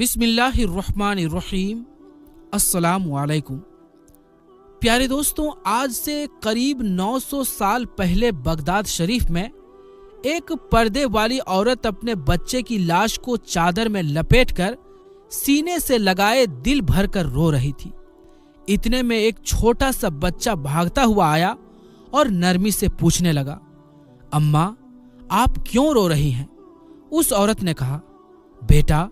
बिस्मिल्लाहिर्रहमानिर्रहीम। अस्सलामु अलैकुम। प्यारे दोस्तों, आज से करीब 900 साल पहले बगदाद शरीफ में एक पर्दे वाली औरत अपने बच्चे की लाश को चादर में लपेटकर सीने से लगाए दिल भरकर रो रही थी। इतने में एक छोटा सा बच्चा भागता हुआ आया और नरमी से पूछने लगा, अम्मा, आप क्यों रो रही हैं? उस औरत ने कहा, बेटा,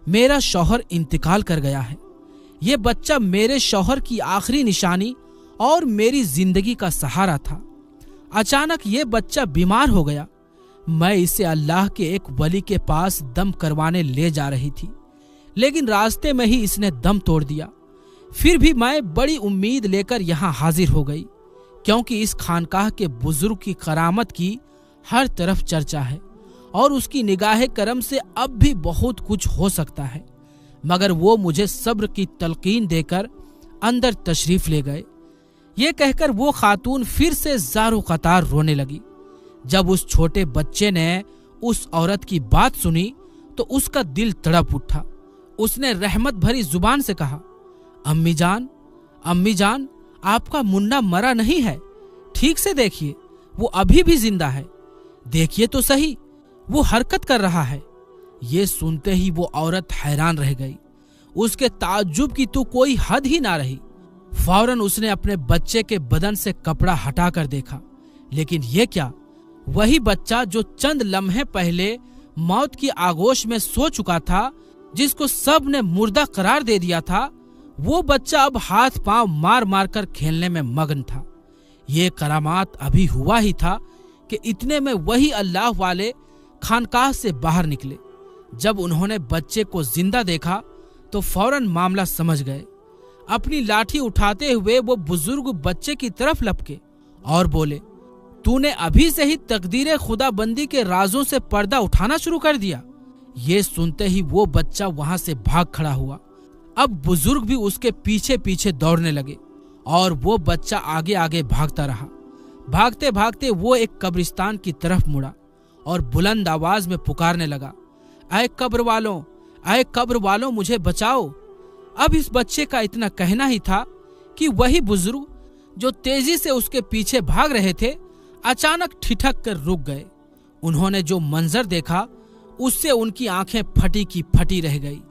मेरा शौहर इंतकाल कर गया है। ये बच्चा मेरे शौहर की आखिरी निशानी और मेरी जिंदगी का सहारा था। अचानक ये बच्चा बीमार हो गया। मैं इसे अल्लाह के एक वली के पास दम करवाने ले जा रही थी, लेकिन रास्ते में ही इसने दम तोड़ दिया। फिर भी मैं बड़ी उम्मीद लेकर यहाँ हाजिर हो गई, क्योंकि इस खानकाह के बुजुर्ग की करामत की हर तरफ चर्चा है और उसकी निगाह करम से अब भी बहुत कुछ हो सकता है। मगर वो मुझे सब्र की तलकीन देकर अंदर तशरीफ ले गए। ये कहकर वो खातून फिर से ज़ारो कतार रोने लगी। जब उस छोटे बच्चे ने उस औरत की बात सुनी तो उसका दिल तड़प उठा। उसने रहमत भरी जुबान से कहा, अम्मी जान, आपका मुन्ना मरा नहीं है। ठीक से देखिए, वो अभी भी जिंदा है। देखिए तो सही, वो हरकत कर रहा है। ये सुनते ही वो औरत हैरान रह गई। उसके ताज्जुब की तो कोई हद ही ना रही। फौरन उसने अपने बच्चे के बदन से कपड़ा हटाकर देखा, लेकिन ये क्या, वही बच्चा जो चंद लम्हे पहले मौत की आगोश में सो चुका था, जिसको सब ने मुर्दा करार दे दिया था, वो बच्चा अब हाथ पांव मार मार कर खेलने में मगन था। ये करामात अभी हुआ ही था कि इतने में वही अल्लाह वाले खानकाह से बाहर निकले। जब उन्होंने बच्चे को जिंदा देखा तो फौरन मामला समझ गए। अपनी लाठी उठाते हुए वो बुजुर्ग बच्चे की तरफ लपके और बोले, तूने अभी से ही तकदीर खुदाबंदी के राजों से पर्दा उठाना शुरू कर दिया। ये सुनते ही वो बच्चा वहां से भाग खड़ा हुआ। अब बुजुर्ग भी उसके पीछे पीछे दौड़ने लगे और वो बच्चा आगे आगे भागता रहा। भागते भागते वो एक कब्रिस्तान की तरफ मुड़ा और बुलंद आवाज में पुकारने लगा, ऐ कब्र वालों, मुझे बचाओ। अब इस बच्चे का इतना कहना ही था कि वही बुजुर्ग जो तेजी से उसके पीछे भाग रहे थे, अचानक ठिठक कर रुक गए। उन्होंने जो मंजर देखा उससे उनकी आंखें फटी की फटी रह गई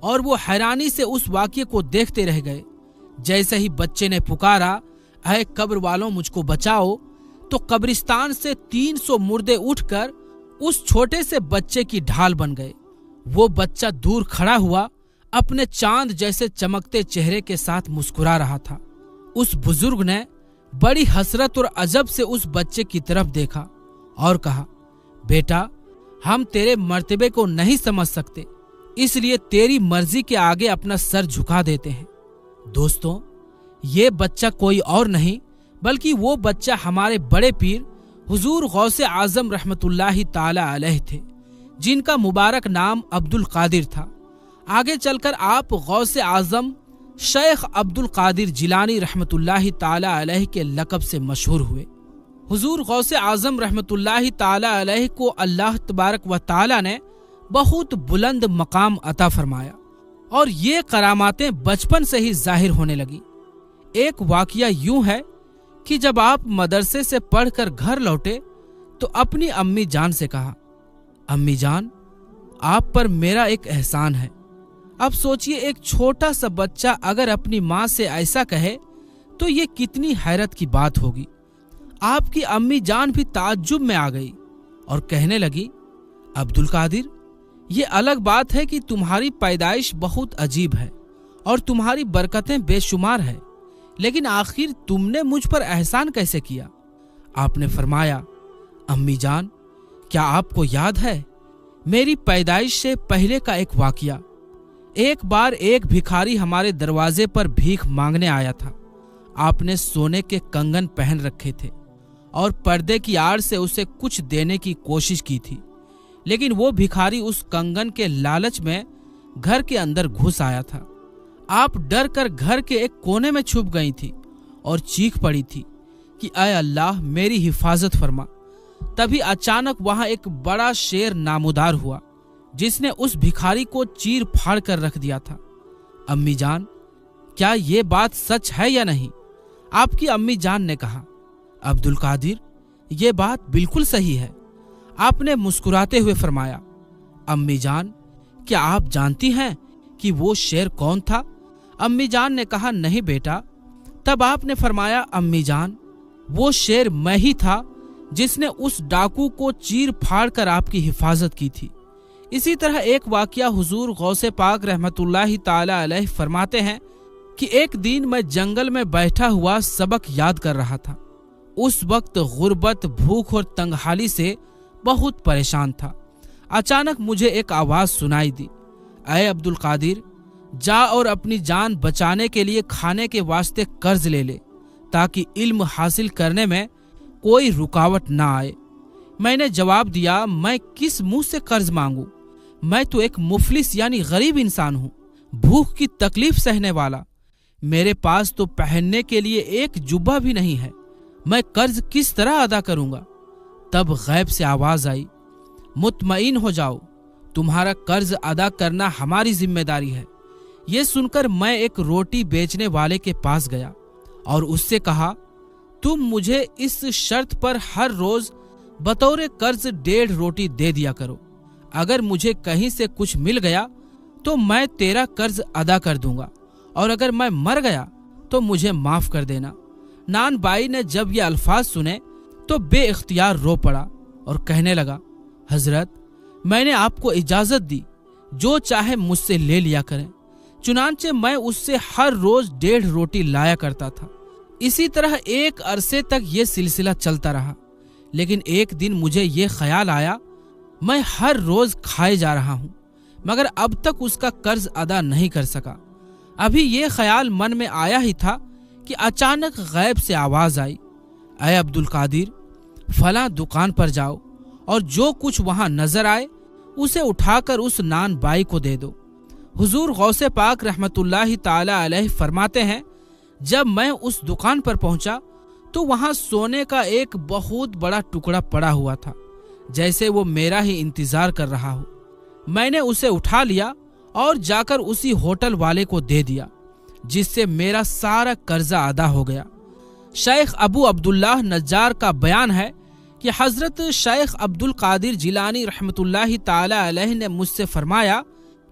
और वो हैरानी से उस वाक़ये को देखते रह गए। जैसे ही बच्चे ने पुकारा, ऐ कब्र वालों, मुझको बचाओ, तो कब्रिस्तान से 300 मुर्दे उठकर उस छोटे से बच्चे की ढाल बन गए। वो बच्चा दूर खड़ा हुआ अपने चांद जैसे चमकते चेहरे के साथ मुस्कुरा रहा था। उस बुजुर्ग ने बड़ी हसरत और अजब से उस बच्चे की तरफ देखा और कहा, बेटा, हम तेरे मर्तबे को नहीं समझ सकते, इसलिए तेरी मर्जी के आगे अपना सर झुका देते हैं। दोस्तों, ये बच्चा कोई और नहीं बल्कि वो बच्चा हमारे बड़े पीर हुजूर गौसे आजम रहमतुल्लाहि ताला अलैह थे, जिनका मुबारक नाम अब्दुल कादिर था। आगे चलकर आप गौसे आजम शेख अब्दुल कादिर जिलानी रहमतुल्लाहि ताला अलैह के लक़ब से मशहूर हुए। हुजूर गौसे आजम रहमतुल्लाहि ताला अलैह को अल्लाह तबारक व ताला ने बहुत बुलंद मकाम अता फरमाया और ये करामातें बचपन से ही जाहिर होने लगी। एक वाकया यूं है कि जब आप मदरसे से पढ़कर घर लौटे तो अपनी अम्मी जान से कहा, अम्मी जान, आप पर मेरा एक एहसान है। अब सोचिए, एक छोटा सा बच्चा अगर अपनी माँ से ऐसा कहे तो ये कितनी हैरत की बात होगी। आपकी अम्मी जान भी ताज्जुब में आ गई और कहने लगी, अब्दुल कादिर, ये अलग बात है कि तुम्हारी पैदाइश बहुत अजीब है और तुम्हारी बरकतें बेशुमार है, लेकिन आखिर तुमने मुझ पर एहसान कैसे किया? आपने फरमाया, अम्मी जान, क्या आपको याद है मेरी पैदाइश से पहले का एक वाकया? एक बार एक भिखारी हमारे दरवाजे पर भीख मांगने आया था। आपने सोने के कंगन पहन रखे थे और पर्दे की आड़ से उसे कुछ देने की कोशिश की थी, लेकिन वो भिखारी उस कंगन के लालच में घर के अंदर घुस आया था। आप डर कर घर के एक कोने में छुप गई थी और चीख पड़ी थी कि ऐ अल्लाह, मेरी हिफाजत फरमा। तभी अचानक वहां एक बड़ा शेर नामुदार हुआ। जिसने उस भिखारी को चीर फाड़ कर रख दिया था। अम्मी जान, क्या ये बात सच है या नहीं? आपकी अम्मी जान ने कहा, अब्दुल कादिर, ये बात बिल्कुल सही है। आपने मुस्कुराते हुए फरमाया, अम्मी जान, क्या आप जानती हैं कि वो शेर कौन था? अम्मी जान ने कहा, नहीं बेटा। तब आपने फरमाया, अम्मी जान, वो शेर मैं ही था जिसने उस डाकू को चीर फाड़ कर आपकी हिफाजत की थी। इसी तरह एक वाकया हुजूर गौसे पाक रहमतुल्लाहि ताला अलैह फरमाते हैं कि एक दिन मैं जंगल में बैठा हुआ सबक याद कर रहा था। उस वक्त गुर्बत, भूख और तंगहाली से बहुत परेशान था। अचानक मुझे एक आवाज सुनाई दी, ऐ अब्दुल कादिर, जा और अपनी जान बचाने के लिए खाने के वास्ते कर्ज ले ले, ताकि इल्म हासिल करने में कोई रुकावट ना आए। मैंने जवाब दिया, मैं किस मुंह से कर्ज मांगू? मैं तो एक मुफलिस यानी गरीब इंसान हूँ, भूख की तकलीफ सहने वाला। मेरे पास तो पहनने के लिए एक जुब्बा भी नहीं है। मैं कर्ज किस तरह अदा करूंगा? तब गैब से आवाज आई, मुतमईन हो जाओ, तुम्हारा कर्ज अदा करना हमारी जिम्मेदारी है। ये सुनकर मैं एक रोटी बेचने वाले के पास गया और उससे कहा, तुम मुझे इस शर्त पर हर रोज बतौर कर्ज 1.5 रोटी दे दिया करो। अगर मुझे कहीं से कुछ मिल गया तो मैं तेरा कर्ज अदा कर दूंगा, और अगर मैं मर गया तो मुझे माफ कर देना। नान बाई ने जब ये अल्फाज सुने तो बेइख्तियार रो पड़ा और कहने लगा, हजरत, मैंने आपको इजाजत दी, जो चाहे मुझसे ले लिया करें। चुनांचे मैं उससे हर रोज 1.5 रोटी लाया करता था। इसी तरह एक अरसे तक ये सिलसिला चलता रहा, लेकिन एक दिन मुझे ये ख्याल आया, मैं हर रोज खाए जा रहा हूँ, मगर अब तक उसका कर्ज अदा नहीं कर सका। अभी ये ख्याल मन में आया ही था कि अचानक गैब से आवाज आई, ऐ अब्दुल कादिर, फला दुकान पर जाओ और जो कुछ वहां नजर आए उसे उठाकर उस नान बाई को दे दो। हुजूर गौसे पाक रहमतुल्लाहि ताला अलैह फरमाते हैं, जब मैं उस दुकान पर पहुंचा तो वहां सोने का एक बहुत बड़ा टुकड़ा पड़ा हुआ था, जैसे वो मेरा ही इंतजार कर रहा हो। मैंने उसे उठा लिया और जाकर उसी होटल वाले को दे दिया, जिससे मेरा सारा कर्जा अदा हो गया। शेख अबू अब्दुल्लाह नज्जार का बयान है कि हजरत शेख अब्दुल कादिर जिलानी रहमतुल्लाहि ताला अलैह ने मुझसे फरमाया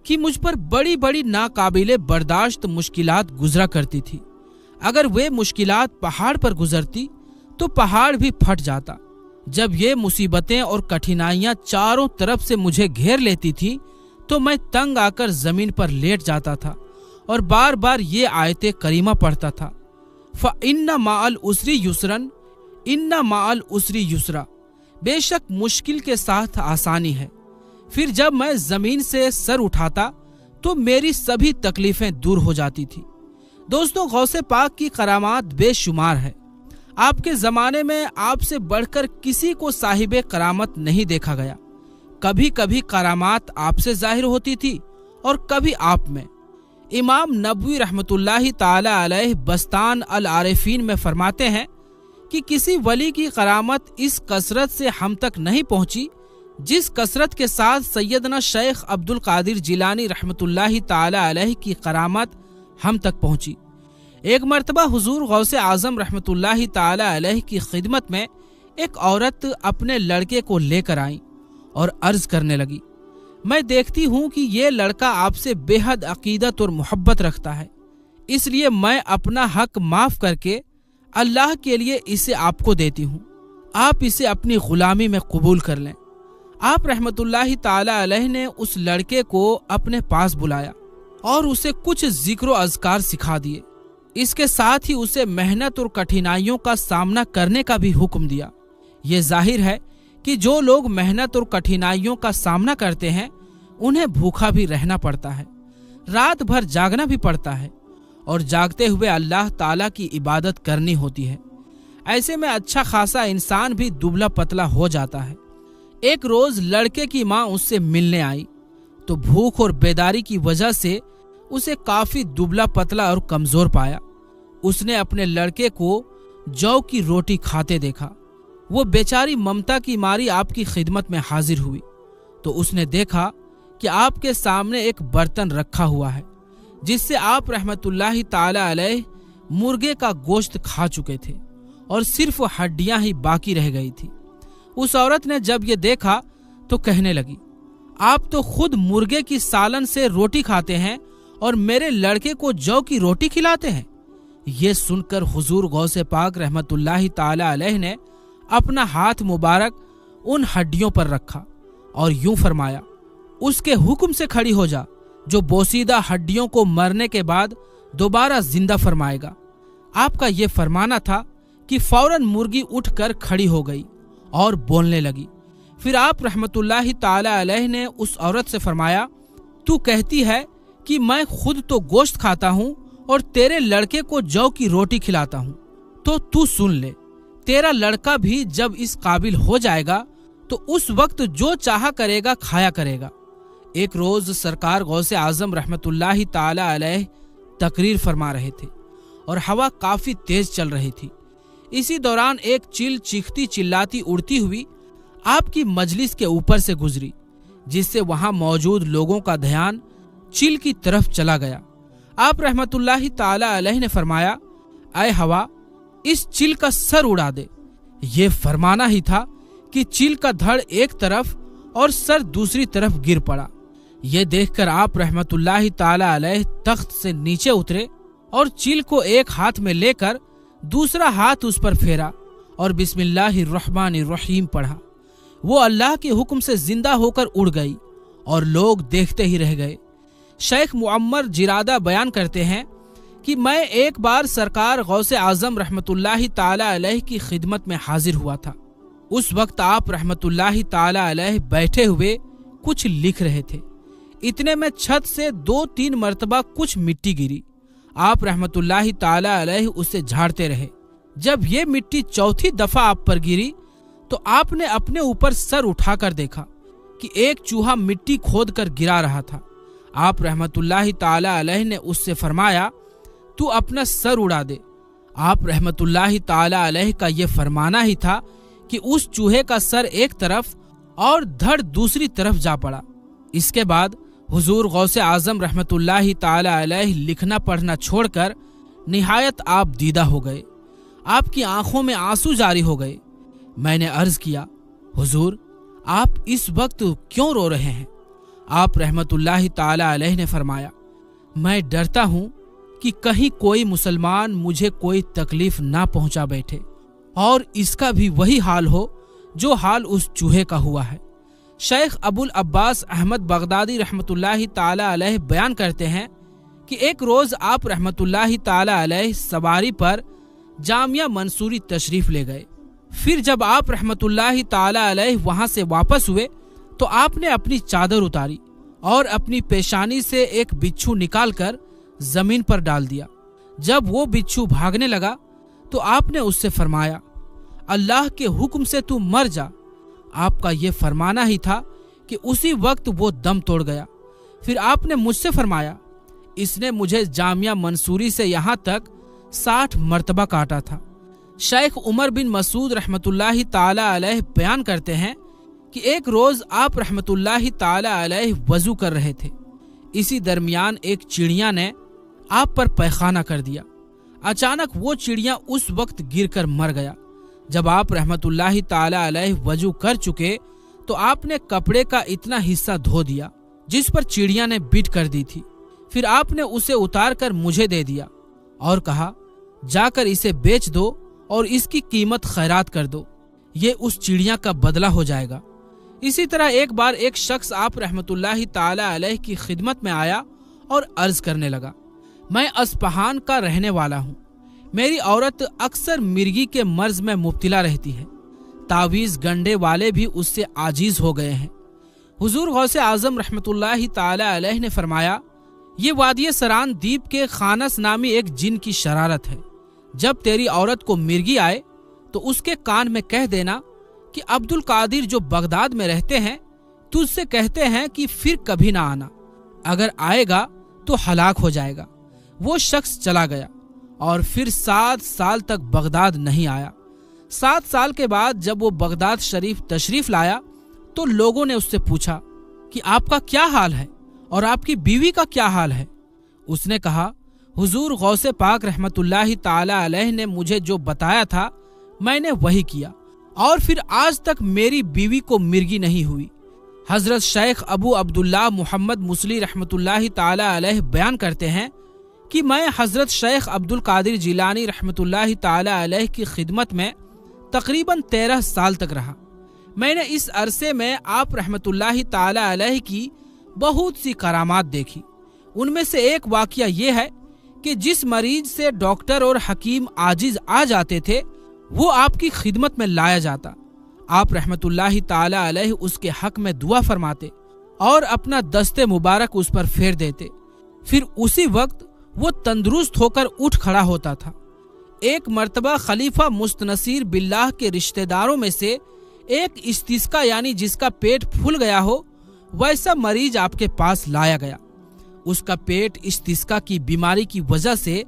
कि मुझ पर बड़ी बड़ी नाकाबिले बर्दाश्त मुश्किलात गुजरा करती थी। अगर वे मुश्किलात पहाड़ पर गुजरती तो पहाड़ भी फट जाता। जब ये मुसीबतें और कठिनाइयां चारों तरफ से मुझे घेर लेती थी तो मैं तंग आकर जमीन पर लेट जाता था और बार बार ये आयते करीमा पढ़ता था, फ़इन्ना माअल उसरी युसरन, इन्ना माअल उसरी युसरा, बेशक मुश्किल के साथ आसानी है। फिर जब मैं जमीन से सर उठाता तो मेरी सभी तकलीफें दूर हो जाती थी। दोस्तों, गौसे पाक की करामात बेशुमार है। आपके जमाने में आपसे बढ़कर किसी को साहिबे करामत नहीं देखा गया। कभी कभी करामात आपसे जाहिर होती थी और कभी आप में। इमाम नबवी रहमतुल्लाहि ताला अलैह बस्तान अल आरिफीन में फरमाते हैं कि किसी वली की करामत इस कसरत से हम तक नहीं पहुंची जिस कसरत के साथ सैयदना शेख अब्दुल कादिर जिलानी रहमतुल्लाहि ताला अलैह की करामत हम तक पहुंची। एक मर्तबा हुजूर गौसे आजम रहमतुल्लाहि ताला अलैह की खिदमत में एक औरत अपने लड़के को लेकर आई और अर्ज करने लगी, मैं देखती हूँ कि ये लड़का आपसे बेहद अकीदत और मोहब्बत रखता है, इसलिए मैं अपना हक माफ करके अल्लाह के लिए इसे आपको देती हूँ। आप इसे अपनी गुलामी में कबूल कर लें। आप रहमतुल्लाहि ताला अलैह ने उस लड़के को अपने पास बुलाया और उसे कुछ जिक्र अज़कार सिखा दिए। इसके साथ ही उसे मेहनत और कठिनाइयों का सामना करने का भी हुक्म दिया। ये जाहिर है कि जो लोग मेहनत और कठिनाइयों का सामना करते हैं उन्हें भूखा भी रहना पड़ता है, रात भर जागना भी पड़ता है और जागते हुए अल्लाह ताला की इबादत करनी होती है। ऐसे में अच्छा खासा इंसान भी दुबला पतला हो जाता है। एक रोज लड़के की माँ उससे मिलने आई तो भूख और बेदारी की वजह से उसे काफी दुबला पतला और कमजोर पाया। उसने अपने लड़के को जौ की रोटी खाते देखा। वो बेचारी ममता की मारी आपकी खिदमत में हाजिर हुई तो उसने देखा کہ آپ کے سامنے ایک برتن رکھا ہوا ہے جس سے آپ رحمت اللہ تعالی علیہ مرغے کا گوشت کھا چکے تھے اور صرف ہڈیاں ہی باقی رہ گئی تھی۔ اس عورت نے جب یہ دیکھا تو کہنے لگی، آپ تو خود مرغے کی سالن سے روٹی کھاتے ہیں اور میرے لڑکے کو جو کی روٹی کھلاتے ہیں۔ یہ سن کر حضور غوث پاک رحمت اللہ تعالی علیہ نے اپنا ہاتھ مبارک ان ہڈیوں پر رکھا اور یوں فرمایا، اس کے حکم سے کھڑی ہو جا جو بوسیدہ ہڈیوں کو مرنے کے بعد دوبارہ زندہ فرمائے گا۔ آپ کا یہ فرمانا تھا کہ فوراً مرغی اٹھ کر کھڑی ہو گئی اور بولنے لگی۔ پھر آپ رحمت اللہ تعالی علیہ نے اس عورت سے فرمایا، تو کہتی ہے کہ میں خود تو گوشت کھاتا ہوں اور تیرے لڑکے کو جو کی روٹی کھلاتا ہوں، تو سن لے، تیرا لڑکا بھی جب اس قابل ہو جائے گا تو اس وقت جو چاہا کرے گا کھایا کرے گا۔ ایک روز سرکار غوث اعظم رحمت اللہ تعالی علیہ تقریر فرما رہے تھے اور ہوا کافی تیز چل رہی تھی۔ اسی دوران ایک چیل چیختی چلاتی اڑتی ہوئی آپ کی مجلس کے اوپر سے گزری، جس سے وہاں موجود لوگوں کا دھیان چیل کی طرف چلا گیا۔ آپ رحمت اللہ تعالی علیہ نے فرمایا، اے ہوا، اس چیل کا سر اڑا دے۔ یہ فرمانا ہی تھا کہ چیل کا دھڑ ایک طرف اور سر دوسری طرف گر پڑا۔ یہ دیکھ کر آپ رحمت اللہ تعالی علیہ تخت سے نیچے اترے اور چیل کو ایک ہاتھ میں لے کر دوسرا ہاتھ اس پر پھیرا اور بسم اللہ الرحمن الرحیم پڑھا۔ وہ اللہ کے حکم سے زندہ ہو کر اڑ گئی اور لوگ دیکھتے ہی رہ گئے۔ شیخ معمر جرادہ بیان کرتے ہیں کہ میں ایک بار سرکار غوث اعظم رحمت اللہ تعالی علیہ کی خدمت میں حاضر ہوا تھا۔ اس وقت آپ رحمت اللہ تعالی علیہ بیٹھے ہوئے کچھ لکھ رہے تھے۔ اتنے میں چھت سے 2-3 مرتبہ کچھ مٹی گری۔ آپ رحمت اللہ تعالی علیہ اسے جھاڑتے رہے۔ جب یہ مٹی چوتھی دفعہ آپ پر گری تو آپ نے اپنے اوپر سر اٹھا کر دیکھا کہ ایک چوہا مٹی کھود کر گرا رہا تھا۔ آپ رحمت اللہ تعالی علیہ نے اس سے فرمایا، تو اپنا سر اڑا دے۔ آپ رحمت اللہ تعالی علیہ کا یہ فرمانا ہی تھا کہ اس چوہے کا سر ایک طرف اور دھڑ دوسری طرف جا پڑا۔ اس کے بعد حضور غوث اعظم رحمت اللہ تعالی علیہ لکھنا پڑھنا چھوڑ کر نہایت آپ دیدہ ہو گئے۔ آپ کی آنکھوں میں آنسو جاری ہو گئے۔ میں نے عرض کیا، حضور آپ اس وقت کیوں رو رہے ہیں؟ آپ رحمت اللہ تعالی علیہ نے فرمایا، میں ڈرتا ہوں کہ کہیں کوئی مسلمان مجھے کوئی تکلیف نہ پہنچا بیٹھے اور اس کا بھی وہی حال ہو جو حال اس چوہے کا ہوا ہے۔ شیخ ابو العباس احمد بغدادی رحمت اللہ تعالی علیہ بیان کرتے ہیں کہ ایک روز آپ رحمت اللہ تعالی علیہ سواری پر جامعہ منصوری تشریف لے گئے۔ پھر جب آپ رحمت اللہ تعالی علیہ وہاں سے واپس ہوئے تو آپ نے اپنی چادر اتاری اور اپنی پیشانی سے ایک بچھو نکال کر زمین پر ڈال دیا۔ جب وہ بچھو بھاگنے لگا تو آپ نے اس سے فرمایا، اللہ کے حکم سے تو مر جا۔ آپ کا یہ فرمانا ہی تھا کہ اسی وقت وہ دم توڑ گیا۔ پھر آپ نے مجھ سے فرمایا، اس نے مجھے جامعہ منصوری سے یہاں تک 60 مرتبہ کاٹا تھا۔ شیخ عمر بن مسعود رحمت اللہ تعالی علیہ بیان کرتے ہیں کہ ایک روز آپ رحمت اللہ تعالی علیہ وضو کر رہے تھے۔ اسی درمیان ایک چڑیا نے آپ پر پیخانہ کر دیا۔ اچانک وہ چڑیا اس وقت گر کر مر گیا۔ جب آپ رحمت اللہ تعالی علیہ وضو کر چکے تو آپ نے کپڑے کا اتنا حصہ دھو دیا جس پر چڑیا نے بٹ کر دی تھی۔ پھر آپ نے اسے اتار کر مجھے دے دیا اور کہا، جا کر اسے بیچ دو اور اس کی قیمت خیرات کر دو، یہ اس چڑیا کا بدلہ ہو جائے گا۔ اسی طرح ایک بار ایک شخص آپ رحمت اللہ تعالی علیہ کی خدمت میں آیا اور عرض کرنے لگا، میں اصفہان کا رہنے والا ہوں، میری عورت اکثر مرگی کے مرض میں مبتلا رہتی ہے، تعویذ گنڈے والے بھی اس سے عاجز ہو گئے ہیں۔ حضور غوث اعظم رحمت اللہ تعالی علیہ نے فرمایا، یہ وادی سران دیپ کے خانس نامی ایک جن کی شرارت ہے۔ جب تیری عورت کو مرگی آئے تو اس کے کان میں کہہ دینا کہ عبد القادر جو بغداد میں رہتے ہیں تجھ سے کہتے ہیں کہ پھر کبھی نہ آنا، اگر آئے گا تو ہلاک ہو جائے گا۔ وہ شخص چلا گیا اور پھر 7 سال تک بغداد نہیں آیا۔ 7 سال کے بعد جب وہ بغداد شریف تشریف لایا تو لوگوں نے اس سے پوچھا، कि आपका क्या हाल है और आपकी बीवी का क्या हाल है। उसने कहा, हुजूर गौसे पाक रहमतुल्लाहि ताला अलैह ने मुझे जो बताया था मैंने वही किया और फिर आज तक मेरी बीवी को मिर्गी नहीं हुई। हजरत शेख अबू अब्दुल्लाह मोहम्मद मुसली रहमतुल्लाहि ताला अलैह बयान करते हैं कि मैं हजरत शेख अब्दुल कादिर जिलानी रहमतुल्लाहि ताला अलैह की खिदमत में तकरीबन 13 साल तक रहा। मैंने इस अरसे में आप रहमतुल्लाहि ताला अलैह की बहुत सी करामात देखी। उनमें से एक वाकया ये है कि जिस मरीज से डॉक्टर और हकीम आजिज आ जाते थे वो आपकी खिदमत में लाया जाता। आप रहमतुल्लाहि ताला अलैह उसके हक में दुआ फरमाते और अपना दस्ते मुबारक उस पर फेर देते। फिर उसी वक्त वो तंदुरुस्त होकर उठ खड़ा होता था। एक मर्तबा खलीफा मुस्तनसीर बिल्लाह के रिश्तेदारों में से एक इस्तिस्का यानी जिसका पेट फूल गया हो वैसा मरीज आपके पास लाया गया। उसका पेट इस्तिस्का की बीमारी की वजह से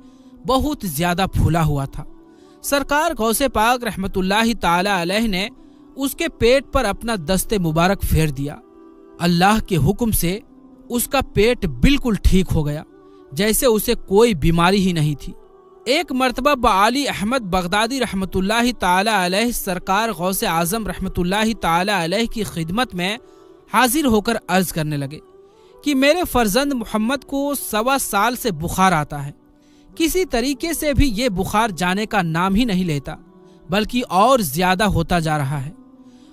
बहुत ज्यादा फूला हुआ था। सरकार गौसे पाक रहमतुल्लाहि ताला अलैह ने उसके पेट पर अपना दस्ते मुबारक फेर दिया। अल्लाह के हुक्म से उसका पेट बिल्कुल ठीक हो गया, जैसे उसे कोई बीमारी ही नहीं थी। एक मर्तबा बाली अहमद बगदादी रहमतुल्लाहि ताला अलैह सरकार गौसे आजम रहमतुल्लाहि ताला अलैह की खिदमत में हाजिर होकर अर्ज करने लगे कि मेरे फर्जंद मोहम्मद को 1.25 साल से बुखार आता है। किसी तरीके से भी ये बुखार जाने का नाम ही नहीं लेता, बल्कि और ज्यादा होता जा रहा है।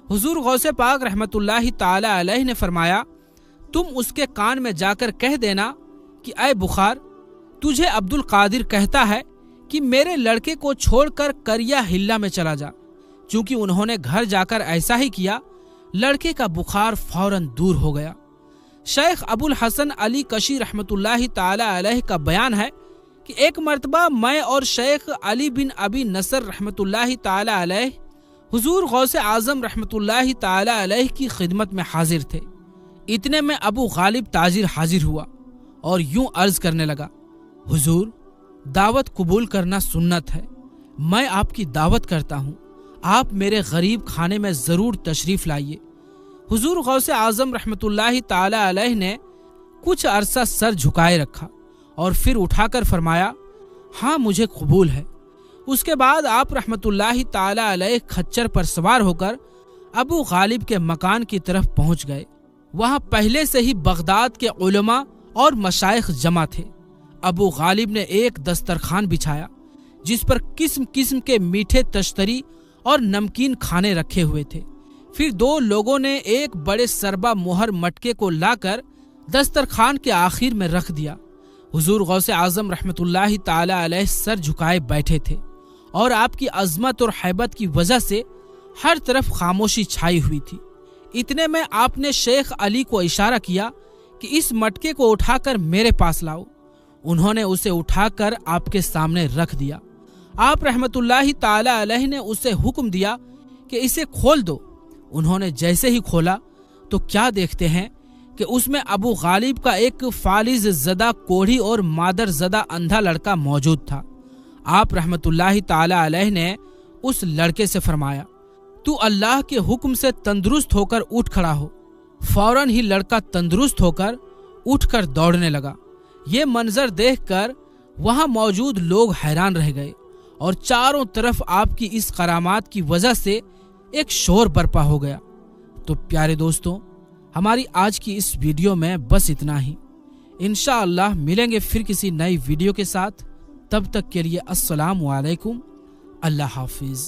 हुजूर गौसे पाक रहमतुल्लाहि ताला अलैह ने फरमाया, तुम उसके कान में जाकर कह देना कि ऐ बुखार, तुझे अब्दुल कादिर कहता है कि मेरे लड़के को छोड़कर करिया हिल्ला में चला जा। चूंकि उन्होंने घर जाकर ऐसा ही किया, लड़के का बुखार फौरन दूर हो गया। शेख अबुल हसन अली कशी रहमतुल्लाहि ताला अलैह का बयान है कि एक मर्तबा मैं और शेख अली बिन अबी नसर रहमतुल्लाहि ताला अलैह हुजूर गौसे आजम रहमतुल्लाहि ताला अलैह की खिदमत में हाजिर थे। इतने में अबू गालिब ताजिर हाजिर हुआ और यूं अर्ज करने लगा, हुजूर दावत कबूल करना सुन्नत है। मैं आपकी दावत करता हूँ, आप मेरे गरीब खाने में जरूर तशरीफ लाइए। हुजूर गौसे आजम रहमतुल्लाहि ताला अलैह ने कुछ अरसा सर झुकाए रखा और फिर उठाकर फरमाया, हाँ मुझे कबूल है। उसके बाद आप रहमतुल्लाहि ताला अलैह खच्चर पर सवार होकर अबू गालिब के मकान की तरफ पहुंच गए। वहां पहले से ही बगदाद के उलमा और मशाइख जमा थे। अबू गालिब ने एक दस्तरखान बिछाया जिस पर किस्म किस्म के मीठे तश्तरी और नमकीन खाने रखे हुए थे। फिर 2 लोगों ने एक बड़े सरबा मोहर मटके को लाकर दस्तरखान के आखिर में रख दिया। हुजूर गौसे आजम रहमतुल्लाहि ताला अलैह सर झुकाए बैठे थे और आपकी अजमत और हैबत की वजह से हर तरफ खामोशी छाई हुई थी। इतने में आपने शेख अली को इशारा किया कि इस मटके को उठाकर मेरे पास लाओ। उन्होंने उसे उठाकर आपके सामने रख दिया। आप रहमतुल्लाहि ताला अलैह ने उसे हुक्म दिया कि इसे खोल दो। उन्होंने जैसे ही खोला तो क्या देखते हैं कि उसमें अबू गालिब का एक फालिज ज़दा कोढ़ी और मादर ज़दा अंधा लड़का मौजूद था। आप रहमतुल्लाहि ताला अलैह ने उस लड़के से फरमाया, तू अल्लाह के हुक्म से तंदुरुस्त होकर उठ खड़ा हो। फौरन ही लड़का तंदुरुस्त होकर उठकर दौड़ने लगा। ये मंजर देखकर वहां मौजूद लोग हैरान रह गए और चारों तरफ आपकी इस करामात की वजह से एक शोर बरपा हो गया। तो प्यारे दोस्तों, हमारी आज की इस वीडियो में बस इतना ही। इंशाअल्लाह मिलेंगे फिर किसी नई वीडियो के साथ। तब तक के लिए अस्सलामु अलैकुम, अल्लाह हाफिज।